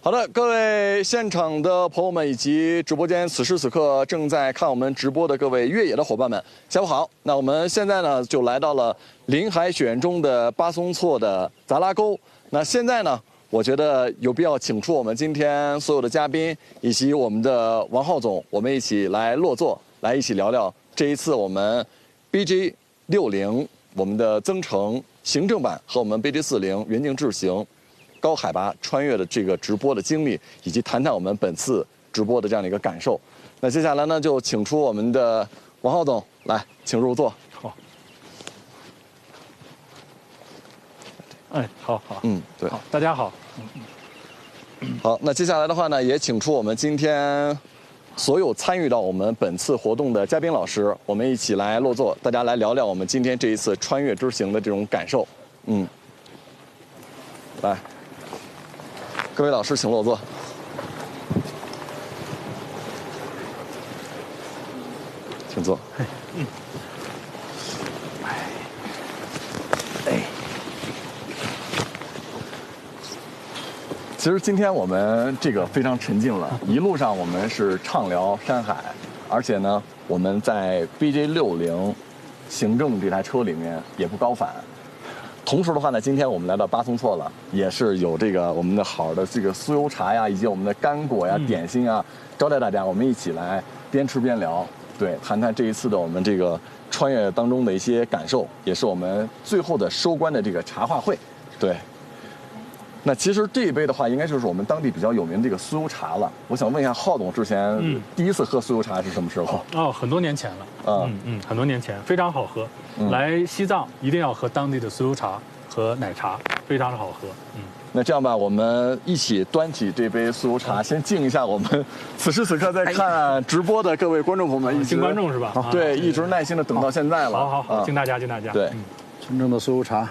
好的，各位现场的朋友们以及直播间此时此刻正在看我们直播的各位越野的伙伴们，下午好。那我们现在呢就来到了临海雪原中的巴松措的杂拉沟。那现在呢，我觉得有必要请出我们今天所有的嘉宾以及我们的王浩总，我们一起来落座，来一起聊聊这一次我们 BJ60我们的增程行政版和我们 BJ40远景智行高海拔穿越的这个直播的经历，以及谈谈我们本次直播的这样的一个感受。那接下来呢，就请出我们的王浩总来，请入座。好。哎，好。对。好，大家好。好，那接下来的话呢，也请出我们今天所有参与到我们本次活动的嘉宾老师，我们一起来落座，大家来聊聊我们今天这一次穿越之行的这种感受。来。各位老师，请落座。请坐。其实今天我们这个非常沉浸了，一路上我们是畅聊山海，而且呢，我们在 BJ60行政这台车里面也不高反。同时的话呢，今天我们来到巴松措了，也是有这个我们的好的这个酥油茶呀，以及我们的干果呀、点心啊，招待大家，我们一起来边吃边聊，对，谈谈这一次的我们这个穿越当中的一些感受，也是我们最后的收官的这个茶话会，对。那其实这一杯的话，应该就是我们当地比较有名的这个酥油茶了。我想问一下浩总，之前第一次喝酥油茶是什么时候？哦，很多年前了。很多年前，非常好喝。来西藏一定要喝当地的酥油茶和奶茶，非常的好喝。那这样吧，我们一起端起这杯酥油茶，先敬一下我们此时此刻在看直播的各位观众朋友们，敬观众是吧？对，一直耐心的等到现在了。好，敬大家，敬大家。对，真正的酥油茶。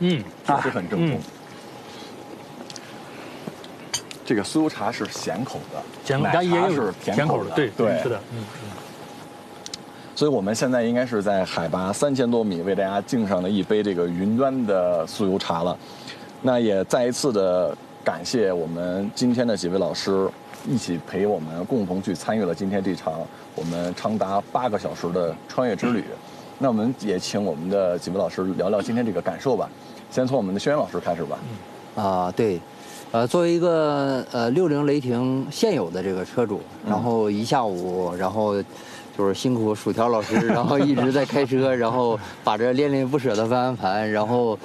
确实很正宗。这个酥油茶是咸口的，奶茶是甜口的，对，是的，所以我们现在应该是在海拔3000多米为大家敬上了一杯这个云端的酥油茶了。那也再一次的感谢我们今天的几位老师一起陪我们共同去参与了今天这场我们长达8个小时的穿越之旅。那我们也请我们的几位老师聊聊今天这个感受吧。先从我们的轩辕老师开始吧。对，作为一个60雷霆现有的这个车主，然后一下午，然后就是辛苦薯条老师，然后一直在开车，然后把这恋恋不舍的方向盘，然后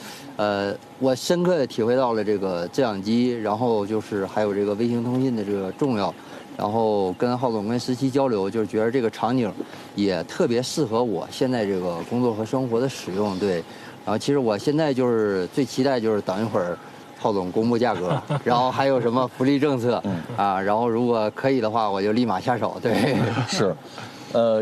我深刻的体会到了这个制氧机，然后就是还有这个卫星通信的这个重要。然后跟浩总跟17交流，就是觉得这个场景也特别适合我现在这个工作和生活的使用。对，然后其实我现在就是最期待就是等一会儿浩总公布价格，然后还有什么福利政策然后如果可以的话，我就立马下手。对，是。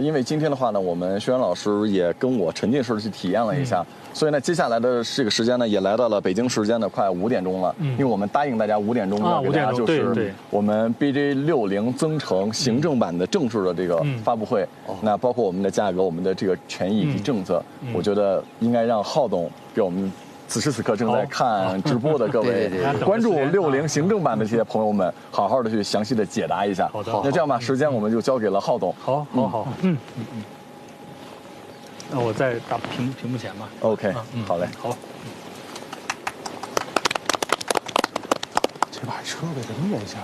因为今天的话呢，我们轩辕老师也跟我沉浸式的去体验了一下，所以呢，接下来的这个时间呢，也来到了北京时间的快5点钟了。因为我们答应大家5点钟要给大家就是我们 BJ60增程行政版的正式的这个发布会。那包括我们的价格、我们的这个权益以及政策，我觉得应该让浩总给我们此时此刻正在看直播的各位关注60行政版的这些朋友们，好好的去详细的解答一下。好的。那这样吧，时间我们就交给了浩总。好。那我在打屏幕前吧。OK，好嘞。好。这把车给它灭一下。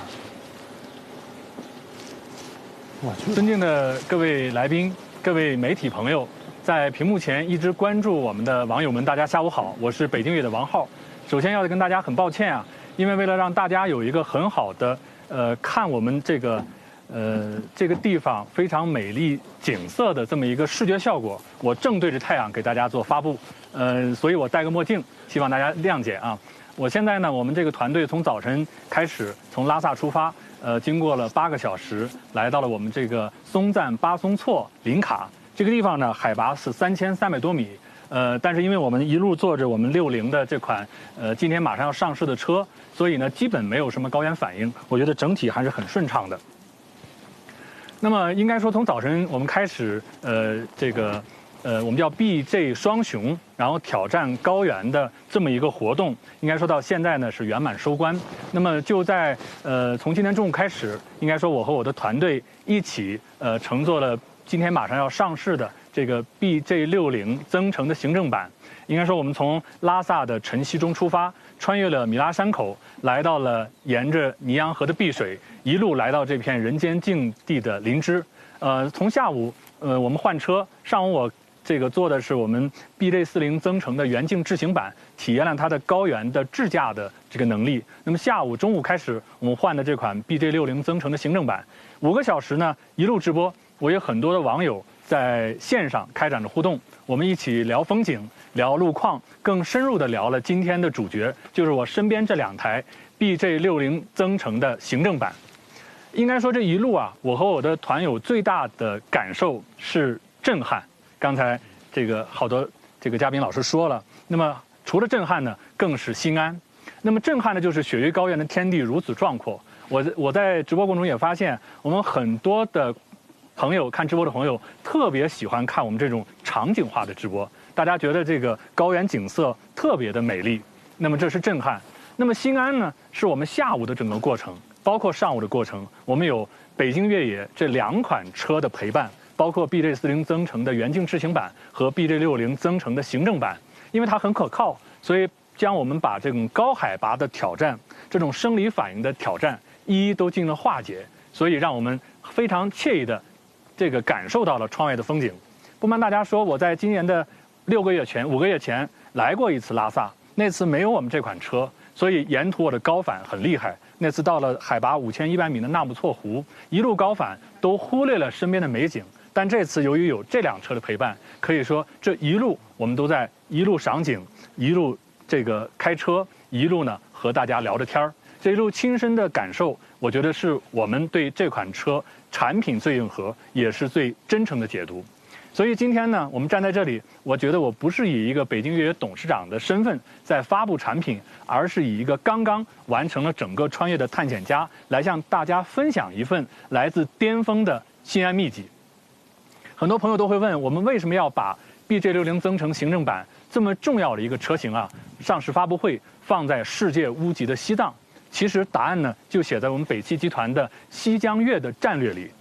我去。尊敬的各位来宾、各位媒体朋友。在屏幕前一直关注我们的网友们，大家下午好，我是北京越的王浩。首先要跟大家很抱歉啊，因为为了让大家有一个很好的看我们这个地方非常美丽景色的这么一个视觉效果，我正对着太阳给大家做发布，所以我戴个墨镜，希望大家谅解啊。我现在呢，我们这个团队从早晨开始从拉萨出发，经过了8个小时，来到了我们这个松赞巴松措林卡。这个地方呢，海拔是3300多米，但是因为我们一路坐着我们60的这款今天马上要上市的车，所以呢，基本没有什么高原反应，我觉得整体还是很顺畅的。那么应该说，从早晨我们开始，我们叫 BJ 双雄，然后挑战高原的这么一个活动，应该说到现在呢是圆满收官。那么就在从今天中午开始，应该说我和我的团队一起乘坐了今天马上要上市的这个 BJ60增程的行政版。应该说我们从拉萨的晨曦中出发，穿越了米拉山口，来到了沿着尼洋河的碧水，一路来到这片人间净地的林芝。从下午我们换车，上午我坐的是我们 BJ40增程的原境智行版，体验了它的高原的智驾的这个能力。那么下午中午开始，我们换的这款 BJ60增程的行政版，5个小时呢一路直播，我有很多的网友在线上开展着互动，我们一起聊风景，聊路况，更深入的聊了今天的主角，就是我身边这2台 BJ60增程的行政版。应该说这一路啊，我和我的团友最大的感受是震撼。刚才好多嘉宾老师说了，那么除了震撼呢，更是心安。那么震撼的就是雪域高原的天地如此壮阔。我在直播过程中也发现，我们很多的朋友看直播的朋友特别喜欢看我们这种场景化的直播，大家觉得这个高原景色特别的美丽。那么这是震撼。那么心安呢，是我们下午的整个过程，包括上午的过程，我们有北京越野这2款车的陪伴，包括 BJ40增程的原境智行版和 BJ60增程的行政版。因为它很可靠，所以将我们把这种高海拔的挑战，这种生理反应的挑战一一都进行了化解，所以让我们非常惬意的感受到了窗外的风景。不瞒大家说，我在今年的5个月前来过一次拉萨，那次没有我们这款车，所以沿途我的高反很厉害。那次到了海拔5100米的纳木错湖，一路高反都忽略了身边的美景。但这次由于有这辆车的陪伴，可以说这一路我们都在一路赏景，一路开车，一路呢和大家聊着天儿。这一路亲身的感受，我觉得是我们对这款车产品最硬核，也是最真诚的解读。所以今天呢，我们站在这里，我觉得我不是以一个北京越野董事长的身份在发布产品，而是以一个刚刚完成了整个穿越的探险家，来向大家分享一份来自巅峰的心安秘籍。很多朋友都会问，我们为什么要把 BJ60增程行政版这么重要的一个车型啊，上市发布会放在世界屋级的西藏？其实答案呢，就写在我们北汽集团的西江越的战略里。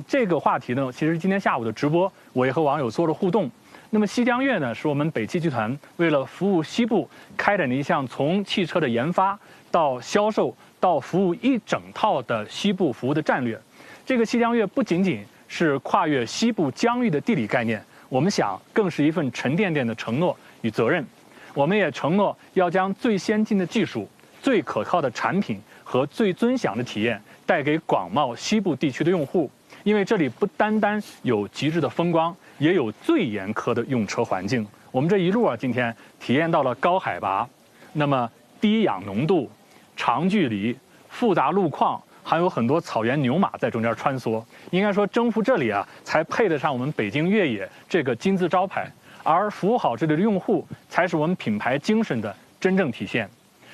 这个话题呢，其实今天下午的直播，我也和网友做了互动。那么西江越呢，是我们北汽集团为了服务西部开展的一项从汽车的研发到销售到服务一整套的西部服务的战略。这个西江越不仅仅是跨越西部疆域的地理概念，我们想更是一份沉甸甸的承诺与责任。我们也承诺要将最先进的技术、最可靠的产品和最尊享的体验带给广袤西部地区的用户。因为这里不单单有极致的风光，也有最严苛的用车环境。我们这一路啊，今天体验到了高海拔，那么低氧浓度、长距离、复杂路况，还有很多草原牛马在中间穿梭。应该说，征服这里啊，才配得上我们北京越野这个金字招牌。而服务好这里的用户，才是我们品牌精神的真正体现。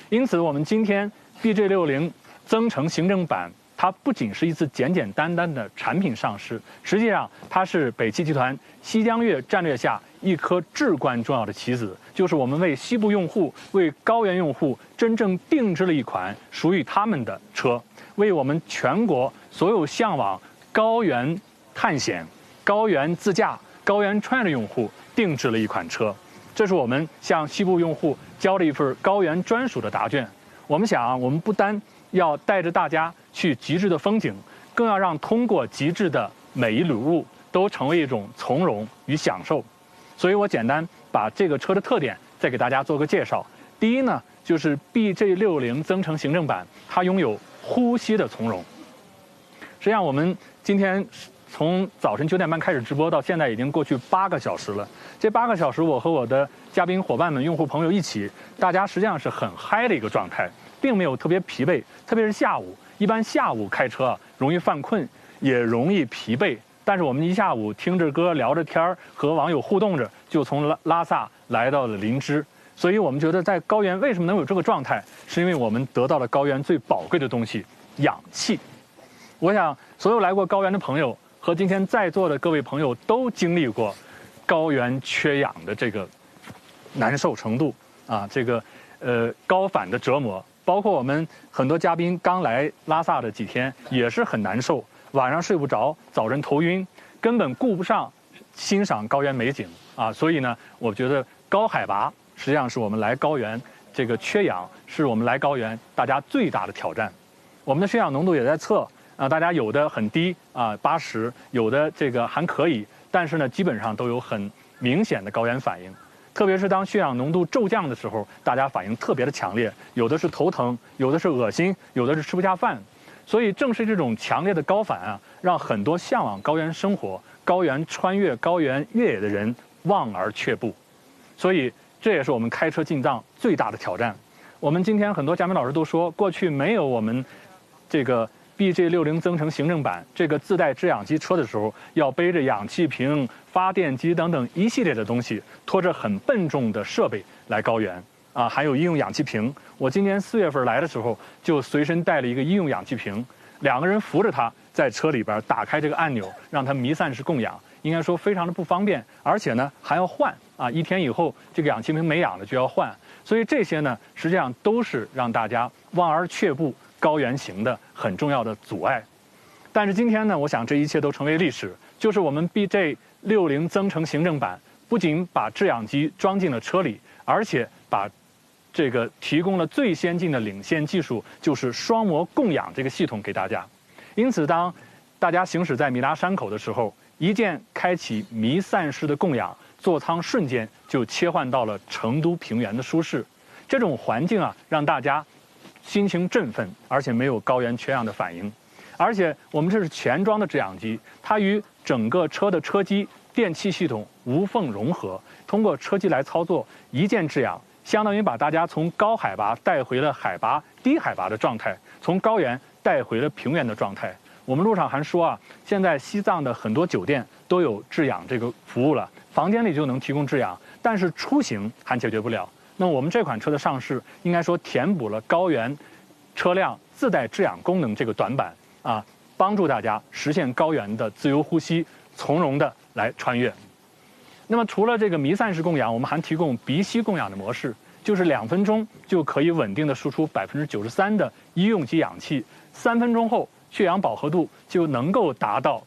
因此，我们今天 BJ60增程行政版，它不仅是一次简简单单的产品上市，实际上它是北汽集团西江越战略下一颗至关重要的棋子，就是我们为西部用户、为高原用户真正定制了一款属于他们的车，为我们全国所有向往高原探险、高原自驾、高原穿越的用户定制了一款车。这是我们向西部用户交了一份高原专属的答卷。我们想，我们不单要带着大家去极致的风景，更要让通过极致的每一里路都成为一种从容与享受。所以我简单把这个车的特点再给大家做个介绍。第一呢，就是 BJ60增程行政版，它拥有呼吸的从容。实际上，我们今天从早晨9点半开始直播到现在已经过去8个小时了。这8个小时，我和我的嘉宾伙伴们、用户朋友一起，大家实际上是很嗨的一个状态，并没有特别疲惫。特别是下午，一般下午开车容易犯困，也容易疲惫。但是我们一下午听着歌、聊着天儿，和网友互动着，就从拉萨来到了林芝。所以我们觉得在高原为什么能有这个状态，是因为我们得到了高原最宝贵的东西——氧气。我想，所有来过高原的朋友和今天在座的各位朋友都经历过高原缺氧的这个难受程度啊，这个高反的折磨，包括我们很多嘉宾刚来拉萨的几天也是很难受，晚上睡不着，早晨头晕，根本顾不上欣赏高原美景啊。所以呢，我觉得高海拔实际上是我们来高原这个缺氧，是我们来高原大家最大的挑战。我们的血氧浓度也在测啊，大家有的很低啊，80，有的这个还可以，但是呢，基本上都有很明显的高原反应。特别是当血氧浓度骤降的时候，大家反应特别的强烈，有的是头疼，有的是恶心，有的是吃不下饭。所以正是这种强烈的高反啊，让很多向往高原生活、高原穿越、高原越野的人望而却步。所以这也是我们开车进藏最大的挑战。我们今天很多嘉宾老师都说，过去没有我们这个 BJ60增程行政版这个自带制氧机车的时候，要背着氧气瓶、发电机等等一系列的东西，拖着很笨重的设备来高原啊，还有医用氧气瓶。我今年4月份来的时候，就随身带了一个医用氧气瓶，2个人扶着它在车里边打开这个按钮，让它弥散式供氧。应该说非常的不方便，而且呢还要换啊，1天以后这个氧气瓶没氧了就要换。所以这些呢，实际上都是让大家望而却步高原行的很重要的阻碍。但是今天呢，我想这一切都成为历史，就是我们 BJ60增程行政版不仅把制氧机装进了车里，而且把这个提供了最先进的领先技术，就是双模供氧这个系统给大家。因此，当大家行驶在米拉山口的时候，一键开启弥散式的供氧，座舱瞬间就切换到了成都平原的舒适。这种环境啊，让大家心情振奋，而且没有高原缺氧的反应。而且我们这是全装的制氧机，它与整个车的车机、电气系统无缝融合，通过车机来操作，一键制氧，相当于把大家从高海拔带回了低海拔的状态，从高原带回了平原的状态。我们路上还说啊，现在西藏的很多酒店都有制氧这个服务了，房间里就能提供制氧，但是出行还解决不了。那我们这款车的上市，应该说填补了高原车辆自带制氧功能这个短板啊，帮助大家实现高原的自由呼吸，从容的来穿越。那么除了这个弥散式供氧，我们还提供鼻吸供氧的模式，就是2分钟就可以稳定的输出93%的医用级氧气，3分钟后血氧饱和度就能够达到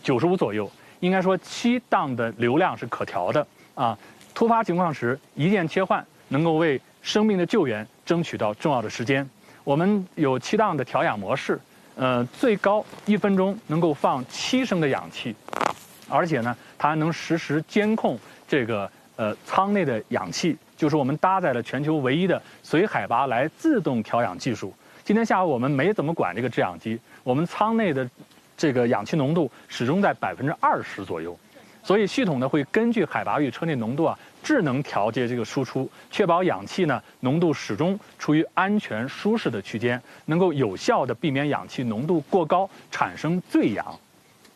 95%左右。应该说7档的流量是可调的啊，突发情况时一键切换，能够为生命的救援争取到重要的时间。我们有7档的调氧模式，最高1分钟能够放7升的氧气，而且呢，它还能实时监控这个舱内的氧气，就是我们搭载了全球唯一的随海拔来自动调氧技术。今天下午我们没怎么管这个制氧机，我们舱内的这个氧气浓度始终在20%左右，所以系统呢会根据海拔与车内浓度啊智能调节这个输出，确保氧气呢浓度始终处于安全舒适的区间，能够有效的避免氧气浓度过高产生醉氧。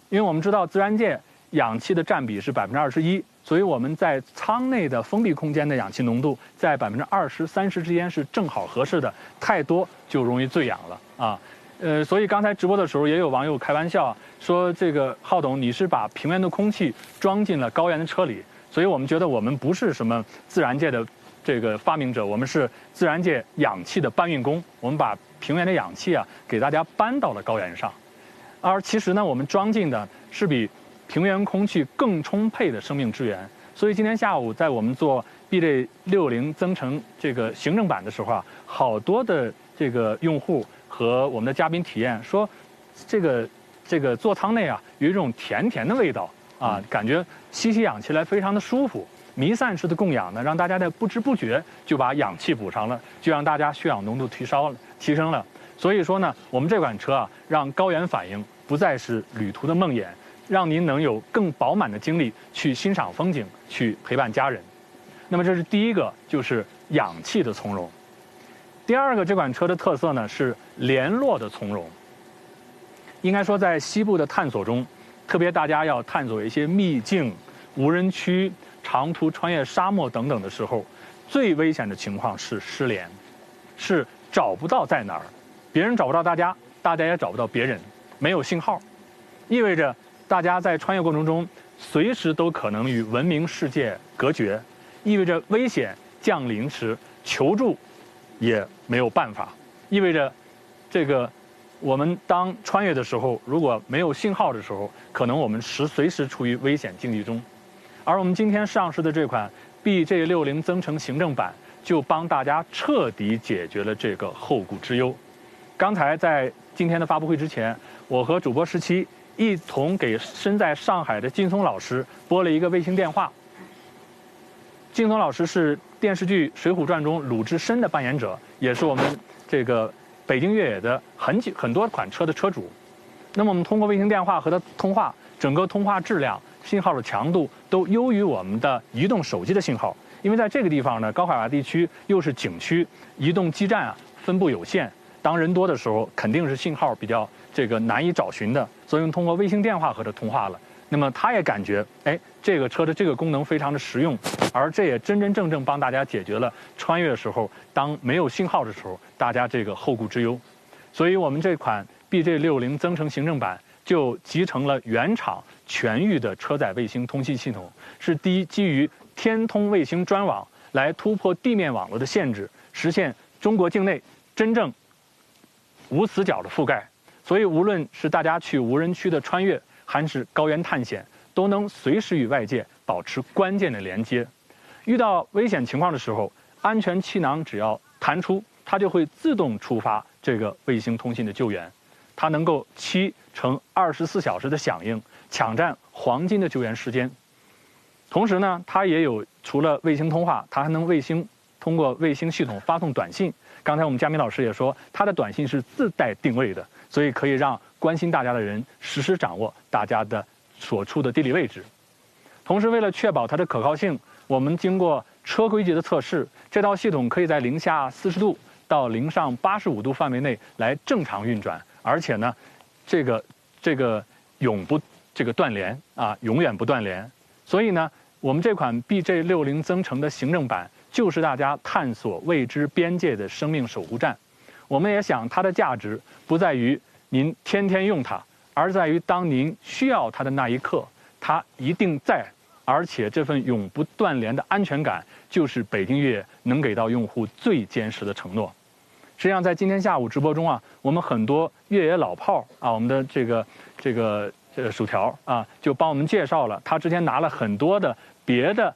因为我们知道自然界氧气的占比是21%，所以我们在舱内的封闭空间的氧气浓度在20%、30%之间是正好合适的，太多就容易醉氧了啊。所以刚才直播的时候也有网友开玩笑说，这个浩董你是把平原的空气装进了高原的车里，所以我们觉得我们不是什么自然界的这个发明者，我们是自然界氧气的搬运工，我们把平原的氧气啊给大家搬到了高原上。而其实呢，我们装进的是比平原空气更充沛的生命资源。所以今天下午在我们做 BJ60增程这个行政版的时候啊，好多的这个用户和我们的嘉宾体验说，这个座舱内啊有一种甜甜的味道啊，感觉吸氧起来非常的舒服。弥散式的供氧呢，让大家在不知不觉就把氧气补上了，就让大家血氧浓度提升了。所以说呢，我们这款车啊，让高原反应不再是旅途的梦魇，让您能有更饱满的精力去欣赏风景，去陪伴家人。那么这是第一个，就是氧气的从容。第二个，这款车的特色呢是联络的从容。应该说，在西部的探索中，特别大家要探索一些秘境、无人区、长途穿越沙漠等等的时候，最危险的情况是失联，是找不到在哪儿，别人找不到大家，大家也找不到别人，没有信号，意味着大家在穿越过程中随时都可能与文明世界隔绝，意味着危险降临时求助也没有办法，意味着这个我们当穿越的时候，如果没有信号的时候，可能我们随时处于危险境地中。而我们今天上市的这款 BJ60增程行政版，就帮大家彻底解决了这个后顾之忧。刚才在今天的发布会之前，我和主播17一同给身在上海的劲松老师拨了一个卫星电话。劲松老师是电视剧《水浒传》中鲁智深的扮演者，也是我们这个北京越野的很多款车的车主。那么我们通过卫星电话和他通话，整个通话质量、信号的强度都优于我们的移动手机的信号。因为在这个地方呢，高海拔地区又是景区，移动基站分布有限，当人多的时候，肯定是信号比较难以找寻的，所以我们通过卫星电话和他通话了。那么他也感觉，这个车的这个功能非常的实用，而这也真正帮大家解决了穿越的时候，当没有信号的时候，大家这个后顾之忧。所以我们这款 BJ60增程行政版就集成了原厂全域的车载卫星通信系统，是第一基于天通卫星专网来突破地面网络的限制，实现中国境内真正无死角的覆盖。所以无论是大家去无人区的穿越，还是高原探险，都能随时与外界保持关键的连接。遇到危险情况的时候，安全气囊只要弹出，它就会自动触发这个卫星通信的救援。它能够7乘24小时的响应，抢占黄金的救援时间。同时呢，它也有除了卫星通话，它还能通过卫星系统发送短信。刚才我们佳明老师也说，它的短信是自带定位的，所以可以让关心大家的人实时掌握大家的所处的地理位置。同时，为了确保它的可靠性，我们经过车规级的测试，这套系统可以在零下40度到零上85度范围内来正常运转，而且呢，这个永不断联永远不断联。所以呢，我们这款 BJ60增程的行政版就是大家探索未知边界的生命守护站。我们也想它的价值不在于您天天用它，而在于当您需要它的那一刻，它一定在，而且这份永不断联的安全感，就是北京越野能给到用户最坚实的承诺。实际上，在今天下午直播中我们很多越野老炮我们的这个薯条就帮我们介绍了，他之前拿了很多的别的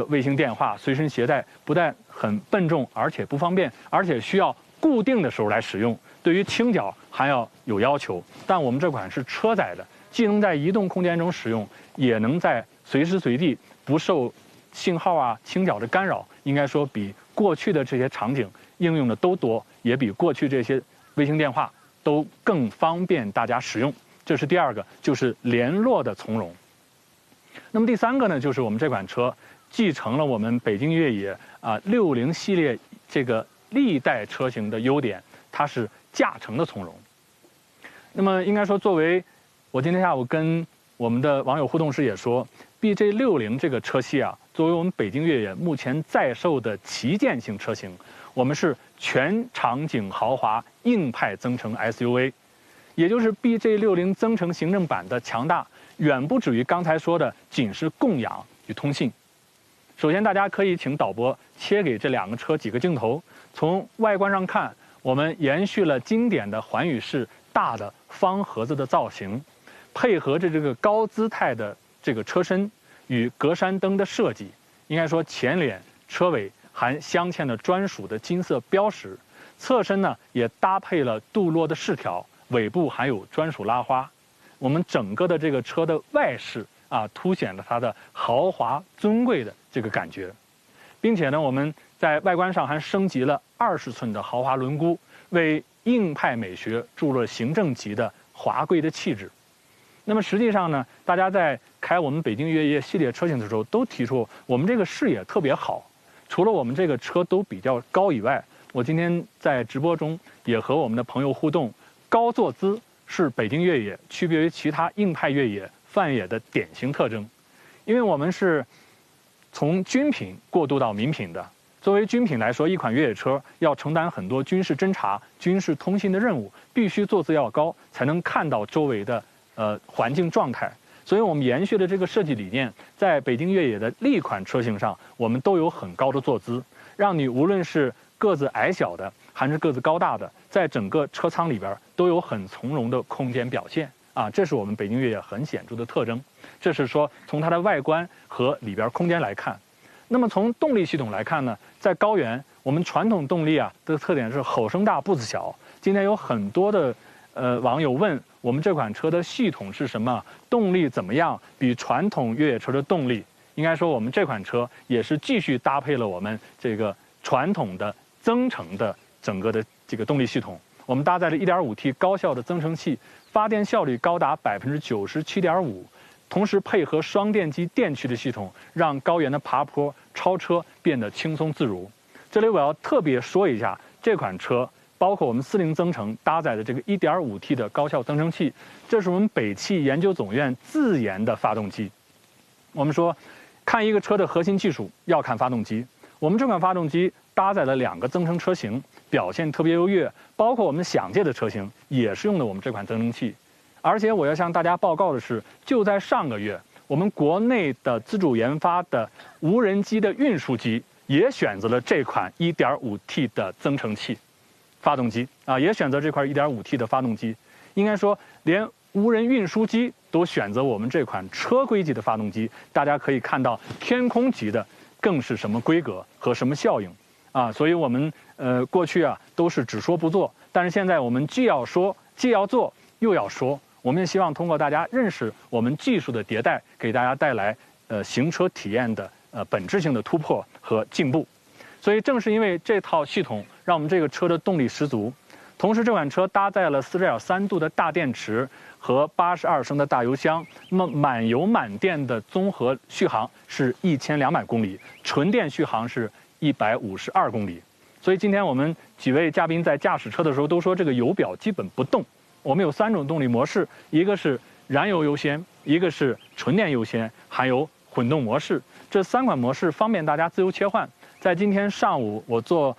卫星电话随身携带，不但很笨重，而且不方便，而且需要固定的时候来使用，对于倾角还要有要求。但我们这款是车载的，既能在移动空间中使用，也能在随时随地不受信号倾角的干扰。应该说比过去的这些场景应用的都多，也比过去这些卫星电话都更方便大家使用。这是第二个，就是联络的从容。那么第三个呢，就是我们这款车继承了我们北京越野60系列历代车型的优点，它是驾乘的从容。那么应该说，作为我今天下午跟我们的网友互动时也说 ，BJ60这个车系作为我们北京越野目前在售的旗舰型车型，我们是全场景豪华硬派增程 SUV， 也就是 BJ60增程行政版的强大，远不止于刚才说的仅是供氧与通信。首先，大家可以请导播切给这两个车几个镜头。从外观上看，我们延续了经典的环宇式大的方盒子的造型，配合着这个高姿态的车身与格栅灯的设计，应该说前脸、车尾还镶嵌了专属的金色标识，侧身呢也搭配了镀铬的饰条，尾部还有专属拉花。我们整个的这个车的外饰凸显了它的豪华尊贵的这个感觉，并且呢，我们在外观上还升级了20寸的豪华轮毂，为硬派美学注入了行政级的华贵的气质。那么实际上呢，大家在开我们北京越野系列车型的时候，都提出我们这个视野特别好。除了我们这个车都比较高以外，我今天在直播中也和我们的朋友互动，高坐姿是北京越野区别于其他硬派越野、泛野的典型特征。因为我们是从军品过渡到民品的。作为军品来说，一款越野车要承担很多军事侦察、军事通信的任务，必须坐姿要高，才能看到周围的环境状态。所以我们延续的这个设计理念，在北京越野的历款车型上，我们都有很高的坐姿，让你无论是个子矮小的还是个子高大的，在整个车舱里边都有很从容的空间表现啊，这是我们北京越野很显著的特征。这是说从它的外观和里边空间来看。那么从动力系统来看呢，在高原我们传统动力啊的特点是吼声大步子小。今天有很多的网友问我们这款车的系统是什么，动力怎么样，比传统越野车的动力。应该说我们这款车也是继续搭配了我们这个传统的增程的整个的这个动力系统。我们搭载了 1.5T 高效的增程器，发电效率高达97.5%，同时配合双电机电驱的系统，让高原的爬坡超车变得轻松自如。这里我要特别说一下，这款车包括我们40增程搭载的这个 1.5T 的高效增程器，这是我们北汽研究总院自研的发动机。我们说，看一个车的核心技术要看发动机。我们这款发动机搭载了2个增程车型，表现特别优越，包括我们响界的车型也是用的我们这款增程器。而且我要向大家报告的是，就在上个月，我们国内的自主研发的无人机的运输机也选择了这款 1.5T 的增程器发动机啊，也选择这块 1.5T 的发动机。应该说，连无人运输机都选择我们这款车规级的发动机，大家可以看到天空级的更是什么规格和什么效应啊！所以我们过去啊都是只说不做，但是现在我们既要说，既要做，又要说。我们也希望通过大家认识我们技术的迭代，给大家带来行车体验的本质性的突破和进步。所以正是因为这套系统，让我们这个车的动力十足。同时，这款车搭载了40.3度的大电池和82升的大油箱，那么满油满电的综合续航是1200公里，纯电续航是152公里。所以今天我们几位嘉宾在驾驶车的时候都说，这个油表基本不动。我们有3种动力模式，一个是燃油优先，一个是纯电优先，还有混动模式。这3款模式方便大家自由切换。在今天上午我做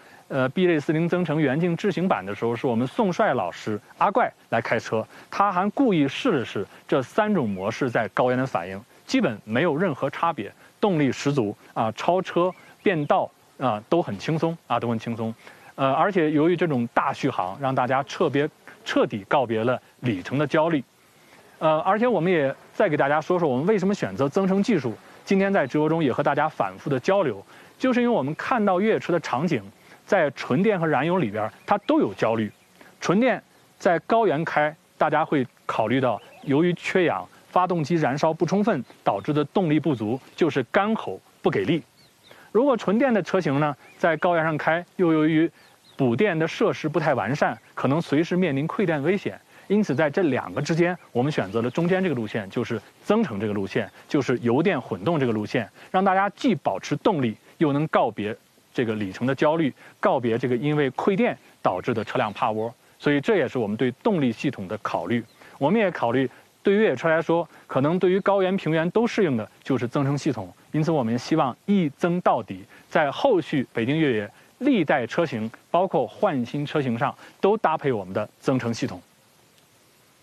B 类40增程远景智行版的时候，是我们宋帅老师阿怪来开车，他还故意试了试这3种模式在高原的反应，基本没有任何差别，动力十足啊，超车变道啊都很轻松啊，都很轻松。而且由于这种大续航，让大家彻底告别了里程的焦虑。而且我们也再给大家说说我们为什么选择增程技术。今天在直播中也和大家反复的交流，就是因为我们看到越野车的场景，在纯电和燃油里边它都有焦虑。纯电在高原开，大家会考虑到由于缺氧，发动机燃烧不充分导致的动力不足，就是干吼不给力。如果纯电的车型呢，在高原上开，又由于补电的设施不太完善，可能随时面临溃电危险。因此，在这2个之间，我们选择了中间这个路线，就是增程这个路线，就是油电混动这个路线，让大家既保持动力，又能告别这个里程的焦虑，告别这个因为溃电导致的车辆趴窝。所以这也是我们对动力系统的考虑。我们也考虑，对于越野车来说，可能对于高原、平原都适应的就是增程系统。因此，我们希望一增到底，在后续北京越野历代车型，包括换新车型上，都搭配我们的增程系统。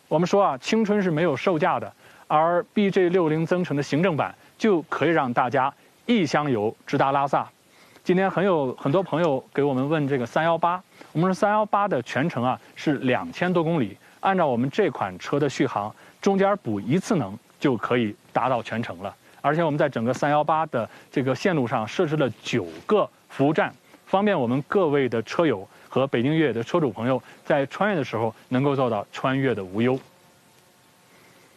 我们说啊，青春是没有售价的，而 BJ60增程的行政版就可以让大家一箱油直达拉萨。今天很多朋友给我们问这个318，我们说318的全程啊是2000多公里，按照我们这款车的续航，中间补1次能就可以达到全程了。而且我们在整个318的这个线路上设置了9个服务站，方便我们各位的车友和北京越野的车主朋友在穿越的时候能够做到穿越的无忧。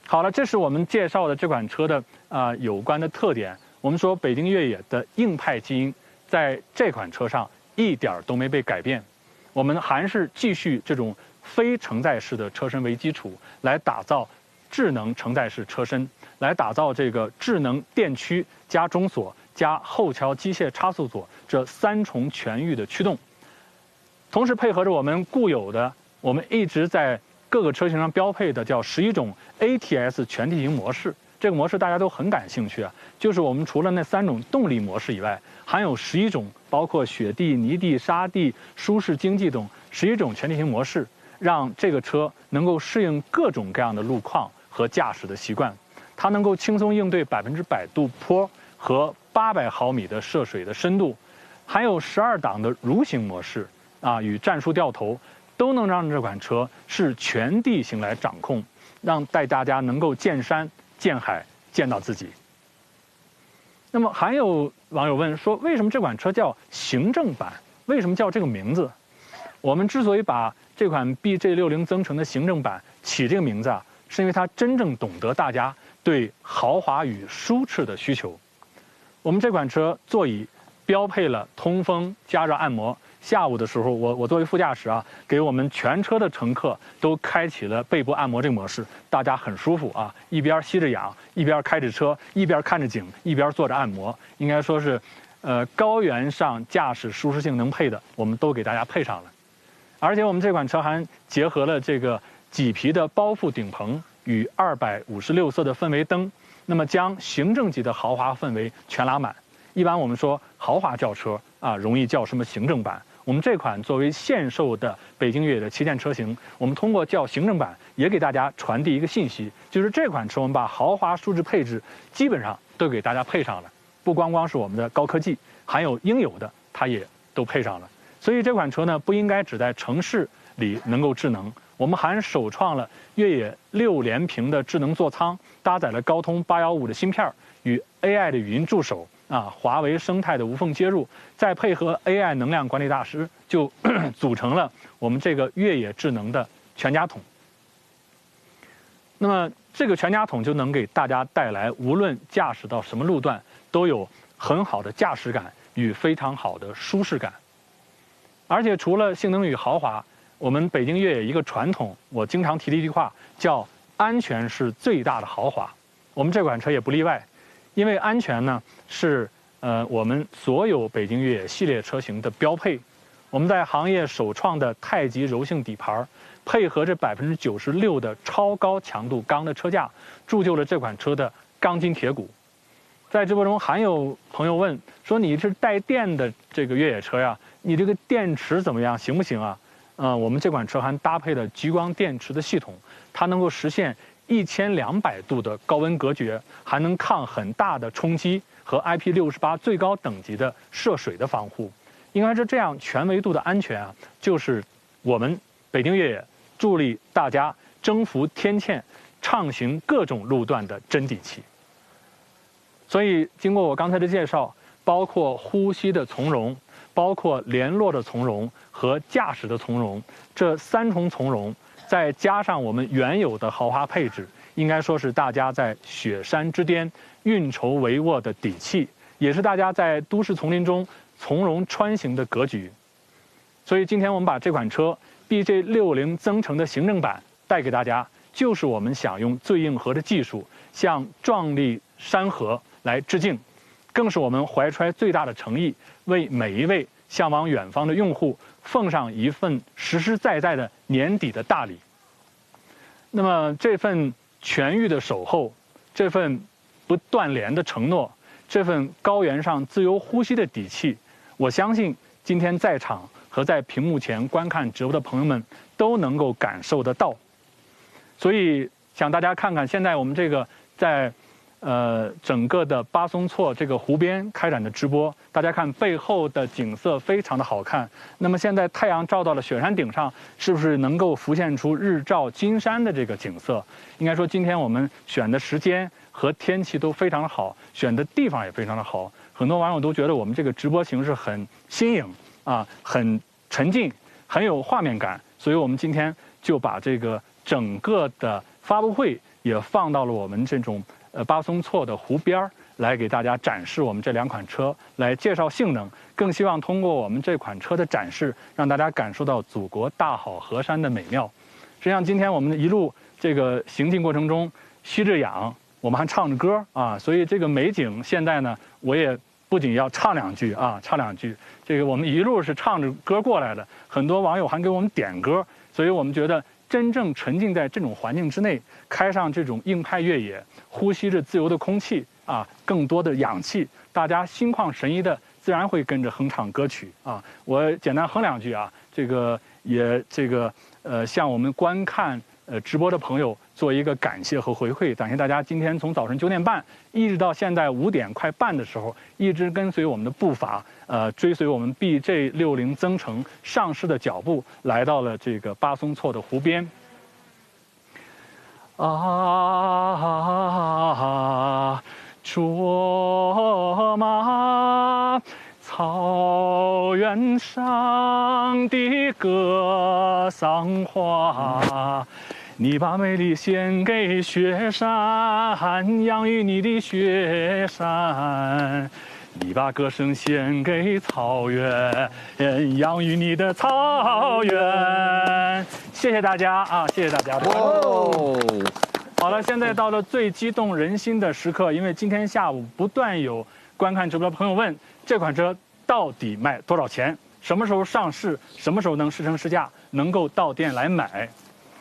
好了，这是我们介绍的这款车的有关的特点。我们说北京越野的硬派基因在这款车上一点都没被改变，我们还是继续这种非承载式的车身为基础，来打造智能承载式车身，来打造这个智能电驱加中锁加后桥机械差速锁这3重全域的驱动。同时配合着我们固有的，我们一直在各个车型上标配的叫11种 ATS 全地形模式。这个模式大家都很感兴趣啊，就是我们除了那3种动力模式以外，还有11种，包括雪地、泥地、沙地、舒适、经济等11种全地形模式，让这个车能够适应各种各样的路况和驾驶的习惯。它能够轻松应对100%度坡和800毫米的涉水的深度，还有12档的蠕行模式啊，与战术掉头，都能让这款车是全地形来掌控，让带大家能够见山、见海、见到自己。那么还有网友问说，为什么这款车叫行政版？为什么叫这个名字？我们之所以把这款 BJ60增程的行政版起这个名字啊，是因为它真正懂得大家对豪华与舒适的需求。我们这款车座椅标配了通风、加热、按摩。下午的时候，我作为副驾驶啊，给我们全车的乘客都开启了背部按摩这个模式，大家很舒服啊，一边吸着氧，一边开着车，一边看着景，一边做着按摩，应该说是，高原上驾驶舒适性能配的，我们都给大家配上了。而且我们这款车还结合了这个麂皮的包覆顶棚与256色的氛围灯，那么将行政级的豪华氛围全拉满。一般我们说豪华轿车啊，容易叫什么行政版。我们这款作为现售的北京越野的旗舰车型，我们通过叫行政版，也给大家传递一个信息，就是这款车我们把豪华舒适配置基本上都给大家配上了，不光光是我们的高科技，还有应有的它也都配上了。所以这款车呢，不应该只在城市里能够智能，我们还首创了越野6连屏的智能座舱，搭载了高通815的芯片与 AI 的语音助手。华为生态的无缝接入，再配合 AI 能量管理大师，就组成了我们这个越野智能的全家桶。那么这个全家桶就能给大家带来，无论驾驶到什么路段，都有很好的驾驶感与非常好的舒适感。而且除了性能与豪华，我们北京越野一个传统，我经常提的一句话叫“安全是最大的豪华”，我们这款车也不例外。因为安全呢是我们所有北京越野系列车型的标配，我们在行业首创的太极柔性底盘，配合着96%的超高强度钢的车架，铸就了这款车的钢筋铁骨。在直播中还有朋友问说，你是带电的这个越野车呀，你这个电池怎么样，行不行啊？我们这款车还搭配了极光电池的系统，它能够实现1200度的高温隔绝，还能抗很大的冲击和 IP68最高等级的涉水的防护。应该是这样全维度的安全啊，就是我们北京越野助力大家征服天堑、畅行各种路段的真谛器。所以经过我刚才的介绍，包括呼吸的从容，包括联络的从容和驾驶的从容，这3重从容。再加上我们原有的豪华配置，应该说是大家在雪山之巅运筹帷幄的底气，也是大家在都市丛林中从容穿行的格局。所以今天我们把这款车 BJ60增程的行政版带给大家，就是我们想用最硬核的技术向壮丽山河来致敬，更是我们怀揣最大的诚意，为每一位向往远方的用户奉上一份实实在在的年底的大礼。那么这份全域的守候，这份不断联的承诺，这份高原上自由呼吸的底气，我相信今天在场和在屏幕前观看直播的朋友们都能够感受得到。所以想大家看看现在我们这个在整个的巴松措这个湖边开展的直播，大家看背后的景色非常的好看。那么现在太阳照到了雪山顶上，是不是能够浮现出日照金山的这个景色？应该说今天我们选的时间和天气都非常的好，选的地方也非常的好。很多网友都觉得我们这个直播形式很新颖啊，很沉浸，很有画面感。所以我们今天就把这个整个的发布会也放到了我们这种巴松措的湖边来给大家展示我们这2款车，来介绍性能，更希望通过我们这款车的展示，让大家感受到祖国大好河山的美妙。实际上，今天我们一路这个行进过程中吸着氧，我们还唱着歌啊，所以这个美景现在呢，我也不仅要唱2句啊，唱2句。这个我们一路是唱着歌过来的，很多网友还给我们点歌，所以我们觉得真正沉浸在这种环境之内，开上这种硬派越野，呼吸着自由的空气啊，更多的氧气，大家心旷神怡的，自然会跟着哼唱歌曲啊。我简单哼2句啊，这个也向我们观看直播的朋友做一个感谢和回馈，感谢大家今天从早晨9点半一直到现在5点快半的时候，一直跟随我们的步伐，追随我们 BJ60增程上市的脚步，来到了这个巴松措的湖边。卓玛，草原上的格桑花，你把美丽献给雪山，养育你的雪山；你把歌声献给草原，养育你的草原。谢谢大家啊！谢谢大家。好了，现在到了最激动人心的时刻，因为今天下午不断有观看直播的朋友问这款车到底卖多少钱，什么时候上市，什么时候能试乘试驾，能够到店来买。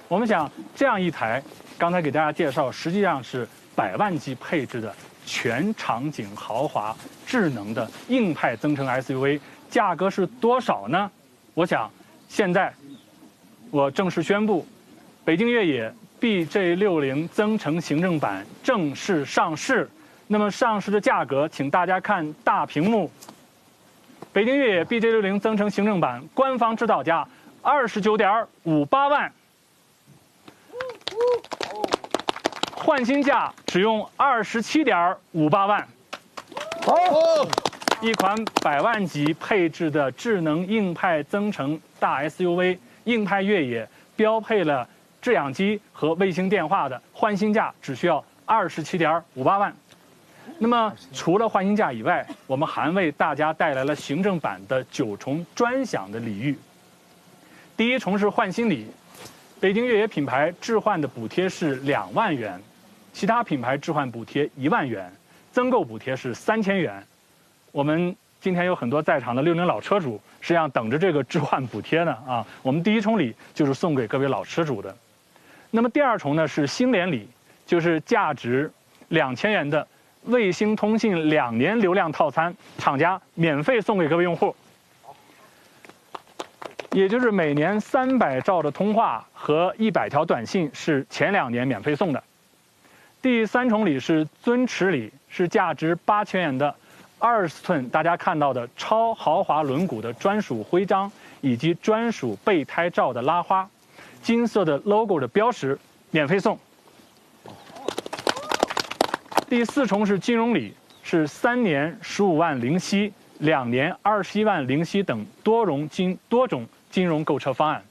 我们想这样一台，刚才给大家介绍，实际上是100万级配置的全场景豪华智能的硬派增程 SUV， 价格是多少呢？我想现在我正式宣布，北京越野 BJ60增程行政版正式上市。那么上市的价格，请大家看大屏幕。北京越野 BJ60增程行政版官方指导价29.58万，换新价只用27.58万。好，一款100万级配置的智能硬派增程大 SUV， 硬派越野标配了制氧机和卫星电话的，换新价只需要27.58万。那么除了换新价以外，我们还为大家带来了行政版的9重专享的礼遇。第一重是换新礼，北京越野品牌置换的补贴是2万元，其他品牌置换补贴1万元，增购补贴是3000元。我们今天有很多在场的60老车主，实际上等着这个置换补贴呢啊！我们第一重礼就是送给各位老车主的。那么第二重呢是星联礼，就是价值2000元的卫星通信2年流量套餐，厂家免费送给各位用户，也就是每年300兆的通话和100条短信是前2年免费送的。第三重礼是尊驰礼，是价值8000元的20寸大家看到的超豪华轮毂的专属徽章，以及专属备胎罩的拉花，金色的 logo 的标识免费送。第四重是金融礼，是3年15万零息，2年21万零息等多种金融购车方案。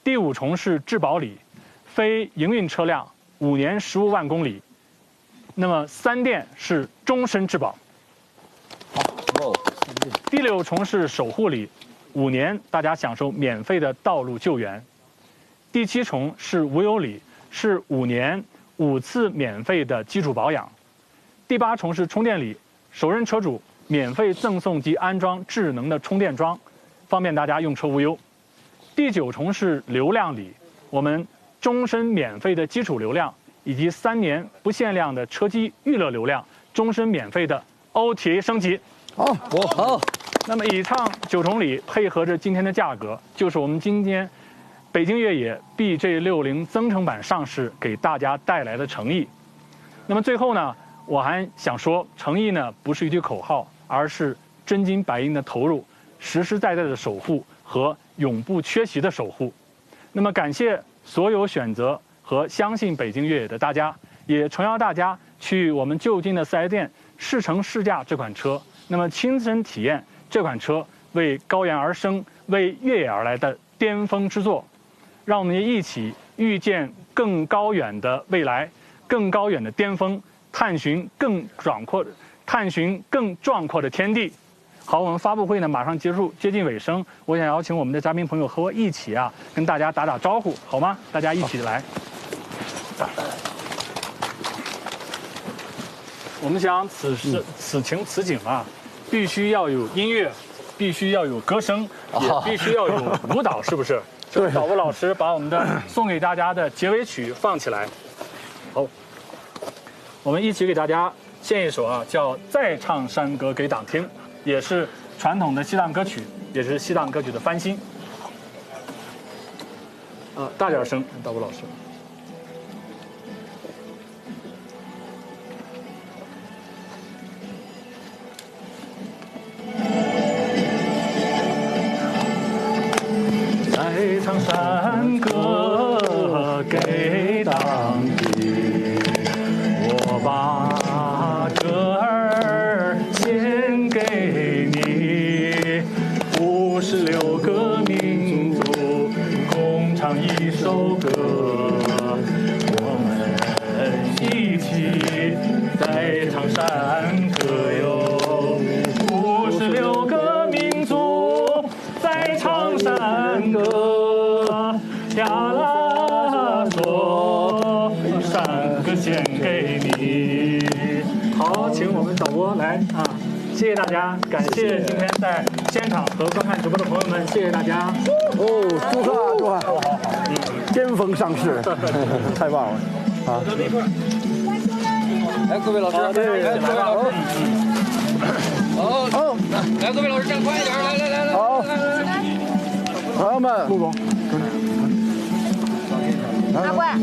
第五重是质保礼，非营运车辆5年15万公里，那么3电是终身质保。第六重是守护礼，5年大家享受免费的道路救援。第7重是无忧礼，是5年5次免费的基础保养。第8重是充电礼，首任车主免费赠送及安装智能的充电桩，方便大家用车无忧。第9重是流量礼，我们终身免费的基础流量，以及3年不限量的车机娱乐流量，终身免费的 OTA 升级。好。那么以上9重礼配合着今天的价格，就是我们今天北京越野 BJ60增程版上市给大家带来的诚意。那么最后呢，我还想说，诚意呢不是一句口号，而是真金白银的投入，实实在在的守护和永不缺席的守护。那么感谢所有选择和相信北京越野的大家，也诚邀大家去我们就近的4S店试乘试驾这款车，那么亲身体验这款车为高原而生、为越野而来的巅峰之作。让我们一起遇见更高远的未来，更高远的巅峰，探寻更壮阔的天地。好，我们发布会呢马上结束，接近尾声，我想邀请我们的嘉宾朋友和我一起啊，跟大家打打招呼，好吗？大家一起来。我们想此情此景啊，必须要有音乐，必须要有歌声，也必须要有舞蹈，是不是？就是导播老师把我们的送给大家的结尾曲放起来。好，我们一起给大家献一首啊，叫《再唱山歌给党听》，也是传统的西藏歌曲，也是西藏歌曲的翻新。大点声，导播老师。歌，呀啦嗦，山歌献给你。好，请我们导播来啊！谢谢大家，感谢今天在现场和观看直播的朋友们，谢谢大家。哦，祝贺祝贺，好，巅峰上市，太棒了啊！来，各位老师，对，来，各位老师，好，来，各位老师站快一点，来，好，朋友们，陆总，阿怪，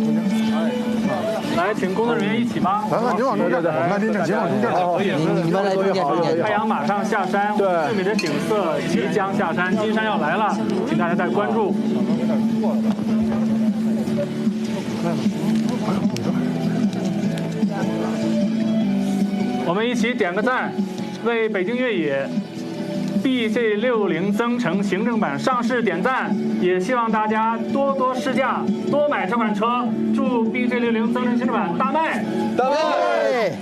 来，请工作人员一起吧。来，您往中间，那您请往中间走。你们来中间。太阳马上下山，对，最美的景色即将下山，金山要来了，请大家再关注。我们一起点个赞，为北京越野 BJ60增程行政版上市点赞，也希望大家多多试驾，多买这款车，祝 BJ60增程行政版大卖！大卖！